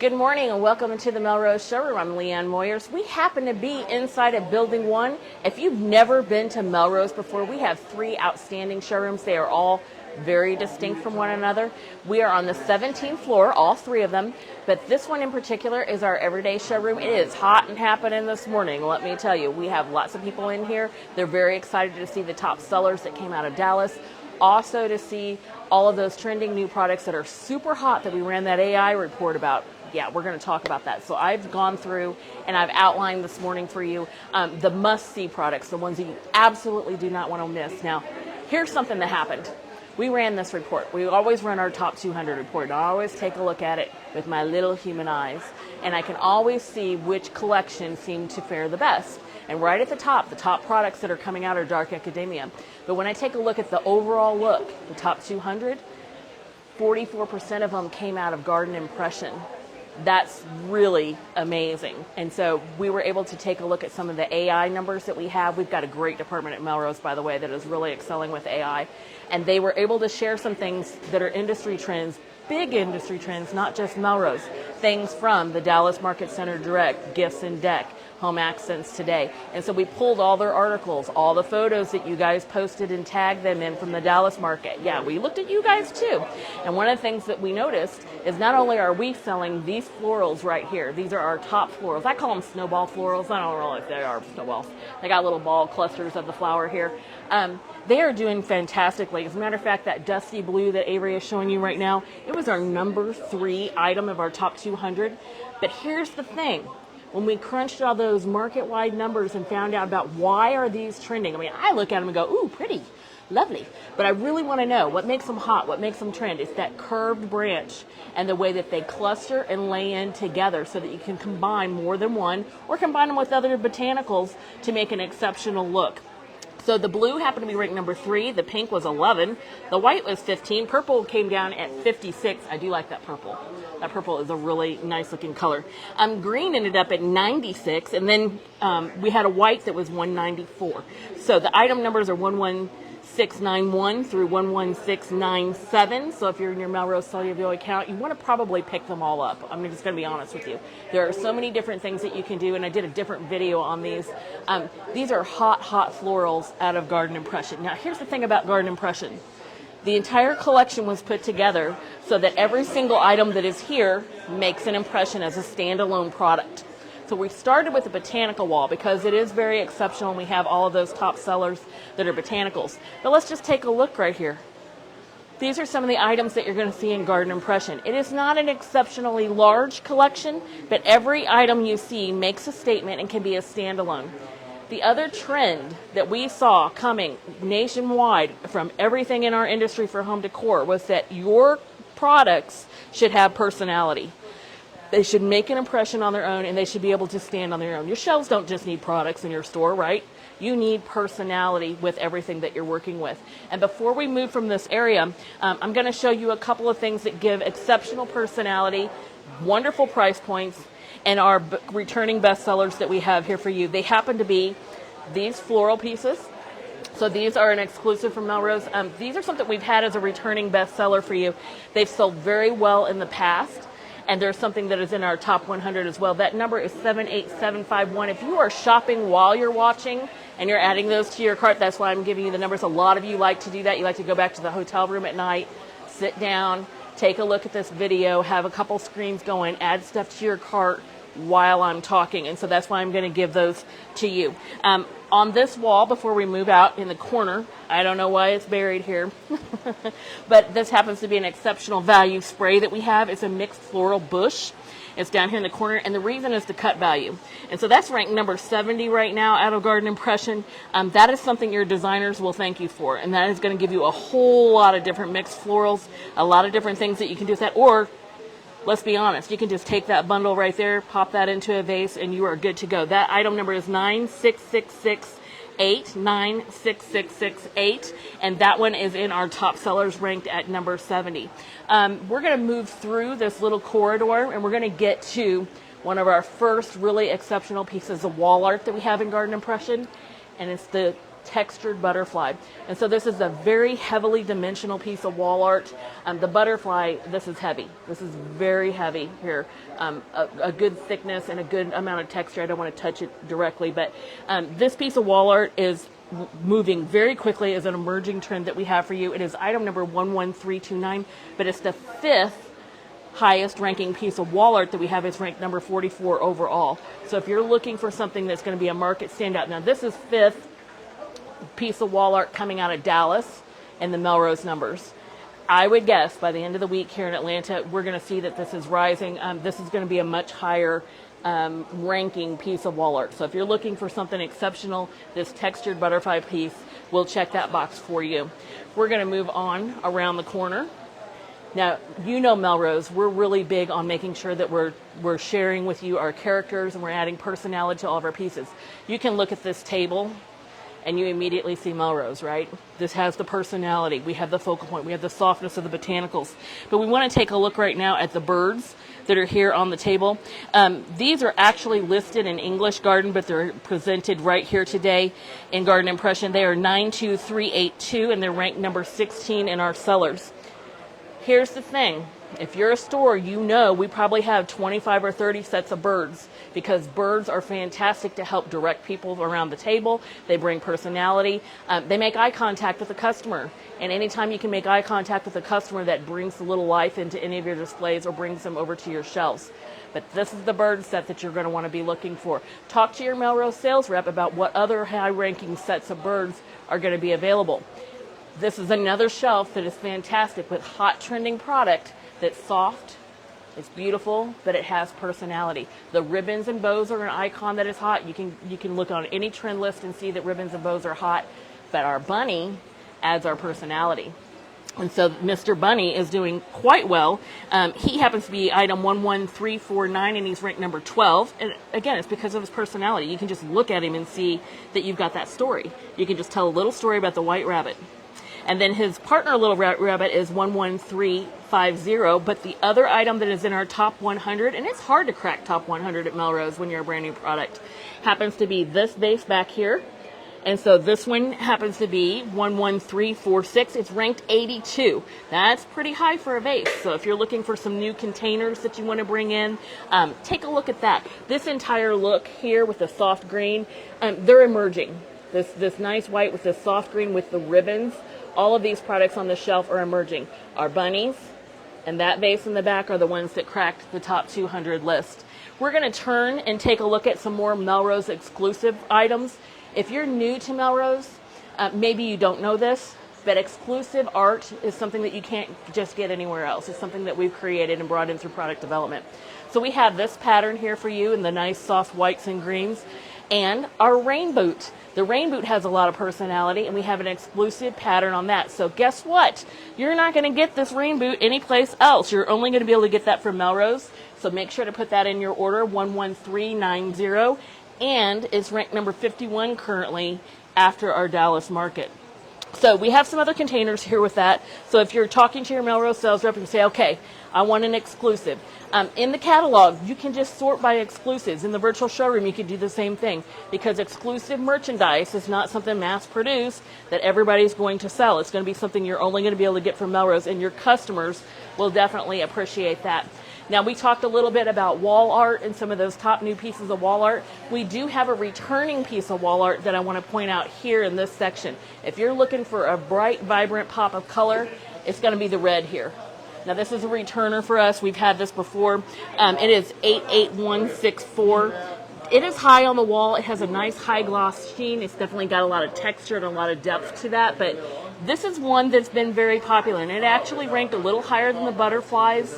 Good morning and welcome to the Melrose showroom. I'm Leanne Moyers. We happen to be inside of Building 1. If you've never been to Melrose before, we have 3 outstanding showrooms. They are all very distinct from one another. We are on the 17th floor, all 3 of them, but this one in particular is our everyday showroom. It is hot and happening this morning, let me tell you. We have lots of people in here. They're very excited to see the top sellers that came out of Dallas. Also to see all of those trending new products that are super hot that we ran that AI report about. Yeah, we're going to talk about that. So I've gone through and I've outlined this morning for you the must-see products, the ones that you absolutely do not want to miss. Now, here's something that happened. We ran this report. We always run our top 200 report. And I always take a look at it with my little human eyes, and I can always see which collection seemed to fare the best. And right at the top products that are coming out are dark academia. But when I take a look at the overall look, the top 200, 44% of them came out of garden impression. That's really amazing. And so we were able to take a look at some of the AI numbers that we have. We've got a great department at Melrose, by the way, that is really excelling with AI. And they were able to share some things that are industry trends, big industry trends, not just Melrose. Things from the Dallas Market Center Direct, Gifts and Deck, Home Accents Today. And so we pulled all their articles, all the photos that you guys posted and tagged them in from the Dallas market. Yeah, we looked at you guys too. And one of the things that we noticed is not only are we selling these florals right here, these are our top florals. I call them snowball florals. I don't know if they are snowballs. They got little ball clusters of the flower here. They are doing fantastically. As a matter of fact, that dusty blue that Avery is showing you right now, it was our number 3 item of our top 200. But here's the thing. When we crunched all those market-wide numbers and found out about why are these trending, I mean, I look at them and go, ooh, pretty, lovely. But I really want to know what makes them hot, what makes them trend. It's that curved branch and the way that they cluster and lay in together so that you can combine more than one or combine them with other botanicals to make an exceptional look. So the blue happened to be ranked number 3. The pink was 11. The white was 15. Purple came down at 56. I do like that purple. That purple is a really nice looking color. Green ended up at 96. And then we had a white that was 194. So the item numbers are 11691 through 11697. So if you're in your Melrose Cellular account, you want to probably pick them all up. I'm just going to be honest with you. There are so many different things that you can do, and I did a different video on these. These are hot florals out of Garden Impression. Now, here's the thing about Garden Impression. The entire collection was put together so that every single item that is here makes an impression as a standalone product. So we started with the botanical wall because it is very exceptional and we have all of those top sellers that are botanicals. But let's just take a look right here. These are some of the items that you're going to see in Garden Impression. It is not an exceptionally large collection, but every item you see makes a statement and can be a standalone. The other trend that we saw coming nationwide from everything in our industry for home decor was that your products should have personality. They should make an impression on their own, and they should be able to stand on their own. Your shelves don't just need products in your store, right? You need personality with everything that you're working with. And before we move from this area, I'm going to show you a couple of things that give exceptional personality, wonderful price points, and our returning bestsellers that we have here for you. They happen to be these floral pieces. So these are an exclusive from Melrose. These are something we've had as a returning bestseller for you. They've sold very well in the past. And there's something that is in our top 100 as well. That number is 78751. If you are shopping while you're watching and you're adding those to your cart, that's why I'm giving you the numbers. A lot of you like to do that. You like to go back to the hotel room at night, sit down, take a look at this video, have a couple screens going, add stuff to your cart while I'm talking. And so that's why I'm going to give those to you. On this wall, before we move out in the corner, I don't know why it's buried here, but this happens to be an exceptional value spray that we have. It's a mixed floral bush. It's down here in the corner, and the reason is the cut value. And so that's ranked number 70 right now out of Garden Impression. That is something your designers will thank you for, and that is going to give you a whole lot of different mixed florals, a lot of different things that you can do with that, or let's be honest, you can just take that bundle right there, pop that into a vase, and you are good to go. That item number is 96668, 96668, and that one is in our top sellers ranked at number 70. We're going to move through this little corridor, and we're going to get to one of our first really exceptional pieces of wall art that we have in Garden Impression, and it's the textured butterfly. And so this is a very heavily dimensional piece of wall art. The butterfly, this is heavy. This is very heavy here. A good thickness and a good amount of texture. I don't want to touch it directly, but this piece of wall art is moving very quickly as an emerging trend that we have for you. It is item number 11329, but it's the 5th highest ranking piece of wall art that we have. Is ranked number 44 overall. So if you're looking for something that's going to be a market standout, now this is 5th piece of wall art coming out of Dallas in the Melrose numbers. I would guess by the end of the week here in Atlanta, we're going to see that this is rising. This is going to be a much higher ranking piece of wall art. So if you're looking for something exceptional, this textured butterfly piece will check that box for you. We're going to move on around the corner. Now, you know Melrose, we're really big on making sure that we're sharing with you our characters and we're adding personality to all of our pieces. You can look at this table and you immediately see Melrose, right? This has the personality. We have the focal point. We have the softness of the botanicals. But we want to take a look right now at the birds that are here on the table. These are actually listed in English Garden, but they're presented right here today in Garden Impression. They are 92382 and they're ranked number 16 in our sellers. Here's the thing. If you're a store, you know we probably have 25 or 30 sets of birds, because birds are fantastic to help direct people around the table. They bring personality. They make eye contact with the customer. And anytime you can make eye contact with a customer, that brings a little life into any of your displays or brings them over to your shelves. But this is the bird set that you're going to want to be looking for. Talk to your Melrose sales rep about what other high-ranking sets of birds are going to be available. This is another shelf that is fantastic with hot trending product that's soft, it's beautiful, but it has personality. The ribbons and bows are an icon that is hot. You can look on any trend list and see that ribbons and bows are hot, but our bunny adds our personality. And so Mr. Bunny is doing quite well. He happens to be item 11349 and he's ranked number 12. And again, it's because of his personality. You can just look at him and see that you've got that story. You can just tell a little story about the white rabbit. And then his partner, Little Rabbit, is 11350. But the other item that is in our top 100, and it's hard to crack top 100 at Melrose when you're a brand new product, happens to be this vase back here. And so this one happens to be 11346. It's ranked 82. That's pretty high for a vase. So if you're looking for some new containers that you want to bring in, take a look at that. This entire look here with the soft green, they're emerging. This nice white with this soft green with the ribbons. All of these products on the shelf are emerging. Our bunnies and that vase in the back are the ones that cracked the top 200 list. We're going to turn and take a look at some more Melrose exclusive items. If you're new to Melrose, maybe you don't know this, but exclusive art is something that you can't just get anywhere else. It's something that we've created and brought in through product development. So we have this pattern here for you in the nice soft whites and greens, and our rain boot. The rain boot has a lot of personality, and we have an exclusive pattern on that. So guess what? You're not going to get this rain boot anyplace else. You're only going to be able to get that from Melrose. So make sure to put that in your order, 11390. And it's ranked number 51 currently after our Dallas market. So we have some other containers here with that. So if you're talking to your Melrose sales rep and say, okay, I want an exclusive. In the catalog, you can just sort by exclusives. In the virtual showroom, you can do the same thing, because exclusive merchandise is not something mass-produced that everybody's going to sell. It's going to be something you're only going to be able to get from Melrose, and your customers will definitely appreciate that. Now, we talked a little bit about wall art and some of those top new pieces of wall art. We do have a returning piece of wall art that I want to point out here in this section. If you're looking for a bright, vibrant pop of color, it's going to be the red here. Now, this is a returner for us. We've had this before. It is 88164. It is high on the wall. It has a nice high gloss sheen. It's definitely got a lot of texture and a lot of depth to that. But this is one that's been very popular, and it actually ranked a little higher than the butterflies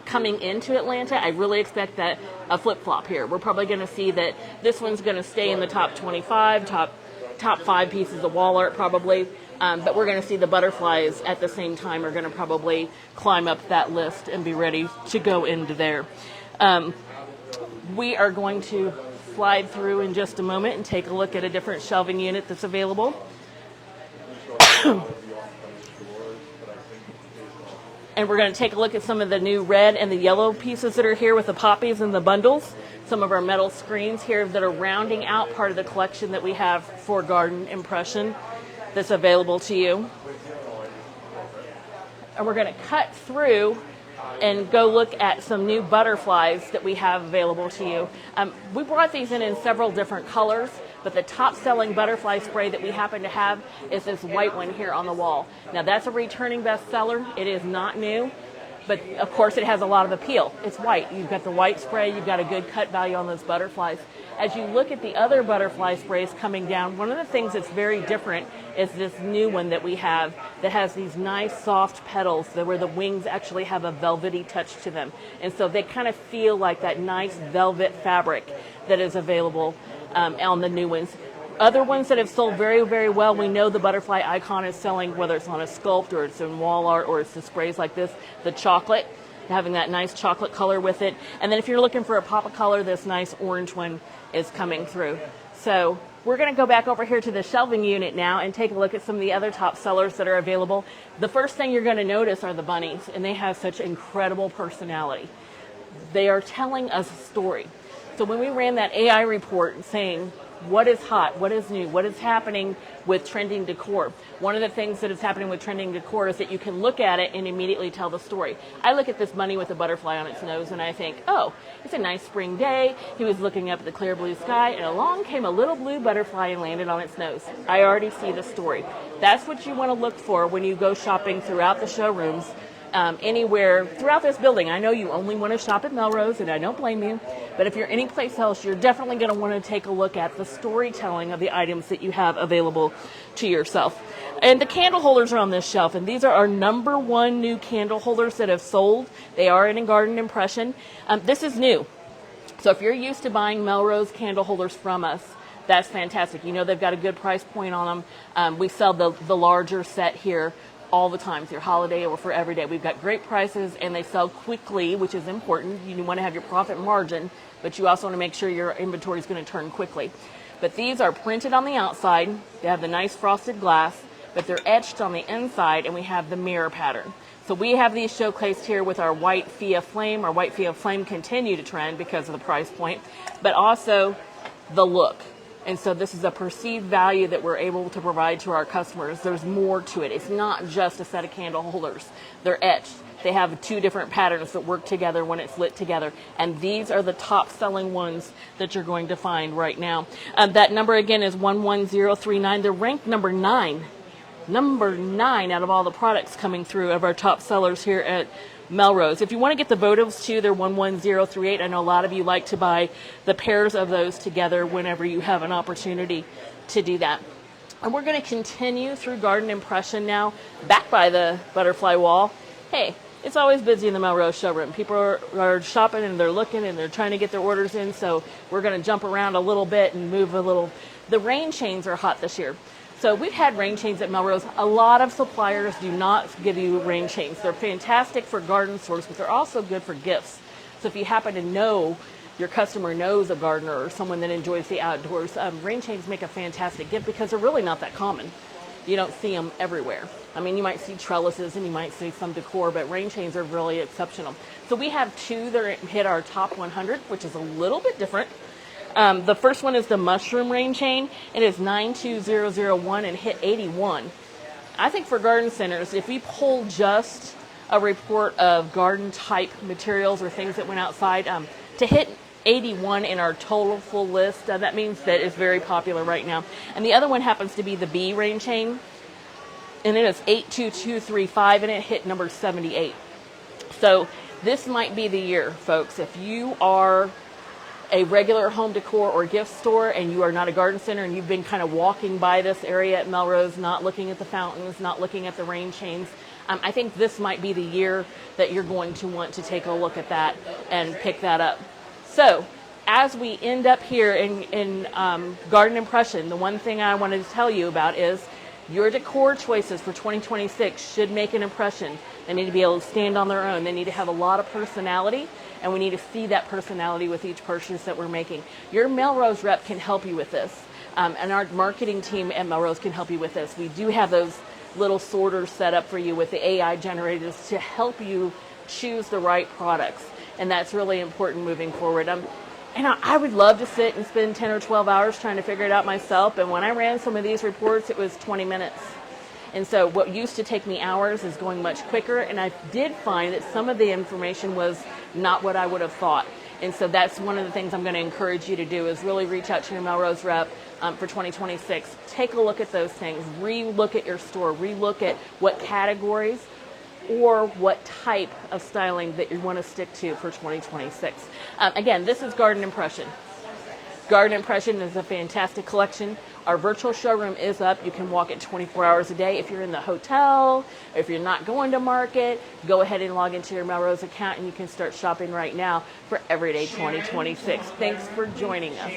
coming into Atlanta. I really expect that a flip-flop here. We're probably going to see that this one's going to stay in the top 25, top 5 pieces of wall art probably. But we're going to see the butterflies at the same time are going to probably climb up that list and be ready to go into there. We are going to slide through in just a moment and take a look at a different shelving unit that's available. And we're going to take a look at some of the new red and the yellow pieces that are here with the poppies and the bundles. Some of our metal screens here that are rounding out part of the collection that we have for garden impression that's available to you. And we're going to cut through and go look at some new butterflies that we have available to you. We brought these in several different colors, but the top selling butterfly spray that we happen to have is this white one here on the wall. Now that's a returning bestseller. It is not new, but of course it has a lot of appeal. It's white. You've got the white spray. You've got a good cut value on those butterflies. As you look at the other butterfly sprays coming down, one of the things that's very different is this new one that we have that has these nice soft petals where the wings actually have a velvety touch to them. And so they kind of feel like that nice velvet fabric that is available on the new ones. Other ones that have sold very, very well, we know the butterfly icon is selling, whether it's on a sculpt or it's in wall art or it's the sprays like this, the chocolate, having that nice chocolate color with it. And then if you're looking for a pop of color, this nice orange one is coming through. So we're going to go back over here to the shelving unit now and take a look at some of the other top sellers that are available. The first thing you're going to notice are the bunnies, and they have such incredible personality. They are telling us a story. So when we ran that AI report saying what is hot, what is new, what is happening with trending decor, one of the things that is happening with trending decor is that you can look at it and immediately tell the story. I look at this bunny with a butterfly on its nose and I think, oh, it's a nice spring day. He was looking up at the clear blue sky and along came a little blue butterfly and landed on its nose. I already see the story. That's what you want to look for when you go shopping throughout the showrooms. Anywhere throughout this building. I know you only want to shop at Melrose, and I don't blame you, but if you're anyplace else, you're definitely going to want to take a look at the storytelling of the items that you have available to yourself. And the candle holders are on this shelf, and these are our #1 new candle holders that have sold. They are in garden impression. This is new. So if you're used to buying Melrose candle holders from us, that's fantastic. You know they've got a good price point on them. We sell the larger set here all the time, it's your holiday or for every day. We've got great prices and they sell quickly, which is important. You want to have your profit margin, but you also want to make sure your inventory is going to turn quickly. But these are printed on the outside. They have the nice frosted glass, but they're etched on the inside, and we have the mirror pattern. So we have these showcased here with our white Fia Flame. Our white Fia Flame continue to trend because of the price point, but also the look. And so this is a perceived value that we're able to provide to our customers. There's more to it. It's not just a set of candle holders. They're etched. They have 2 different patterns that work together when it's lit together. And these are the top selling ones that you're going to find right now. That number again is 11039. They're ranked number 9. Number 9 out of all the products coming through of our top sellers here at Melrose. If you want to get the votives too, they're 11038. I know a lot of you like to buy the pairs of those together whenever you have an opportunity to do that. And we're going to continue through garden impression now, back by the butterfly wall. Hey, it's always busy in the Melrose showroom. People are shopping and they're looking and they're trying to get their orders in, so we're going to jump around a little bit and move a little. The rain chains are hot this year. So we've had rain chains at Melrose. A lot of suppliers do not give you rain chains. They're fantastic for garden stores, but they're also good for gifts. So if you happen to know your customer knows a gardener or someone that enjoys the outdoors, rain chains make a fantastic gift because they're really not that common. You don't see them everywhere. I mean, you might see trellises and you might see some decor, but rain chains are really exceptional. So we have 2 that hit our top 100, which is a little bit different. The first one is the mushroom rain chain. It is 92001 and hit 81. I think for garden centers, if we pull just a report of garden type materials or things that went outside, to hit 81 in our total full list, that means that it's very popular right now. And the other one happens to be the bee rain chain, and it is 82235 and it hit number 78. So this might be the year, folks. If you are a regular home decor or gift store and you are not a garden center and you've been kind of walking by this area at Melrose, not looking at the fountains, not looking at the rain chains, I think this might be the year that you're going to want to take a look at that and pick that up. So as we end up here in garden impression, the one thing I wanted to tell you about is your decor choices for 2026 should make an impression. They need to be able to stand on their own. They need to have a lot of personality, and we need to see that personality with each purchase that we're making. Your Melrose rep can help you with this, and our marketing team at Melrose can help you with this. We do have those little sorters set up for you with the AI generators to help you choose the right products. And that's really important moving forward. And I would love to sit and spend 10 or 12 hours trying to figure it out myself. And when I ran some of these reports, it was 20 minutes. And so what used to take me hours is going much quicker. And I did find that some of the information was not what I would have thought. And so that's one of the things I'm going to encourage you to do is really reach out to your Melrose rep for 2026. Take a look at those things. Re-look at your store. Re-look at what categories or what type of styling that you want to stick to for 2026. Again, this is Garden Impression. Garden Impression is a fantastic collection. Our virtual showroom is up. You can walk it 24 hours a day. If you're in the hotel, if you're not going to market, go ahead and log into your Melrose account and you can start shopping right now for Everyday 2026. Thanks for joining us.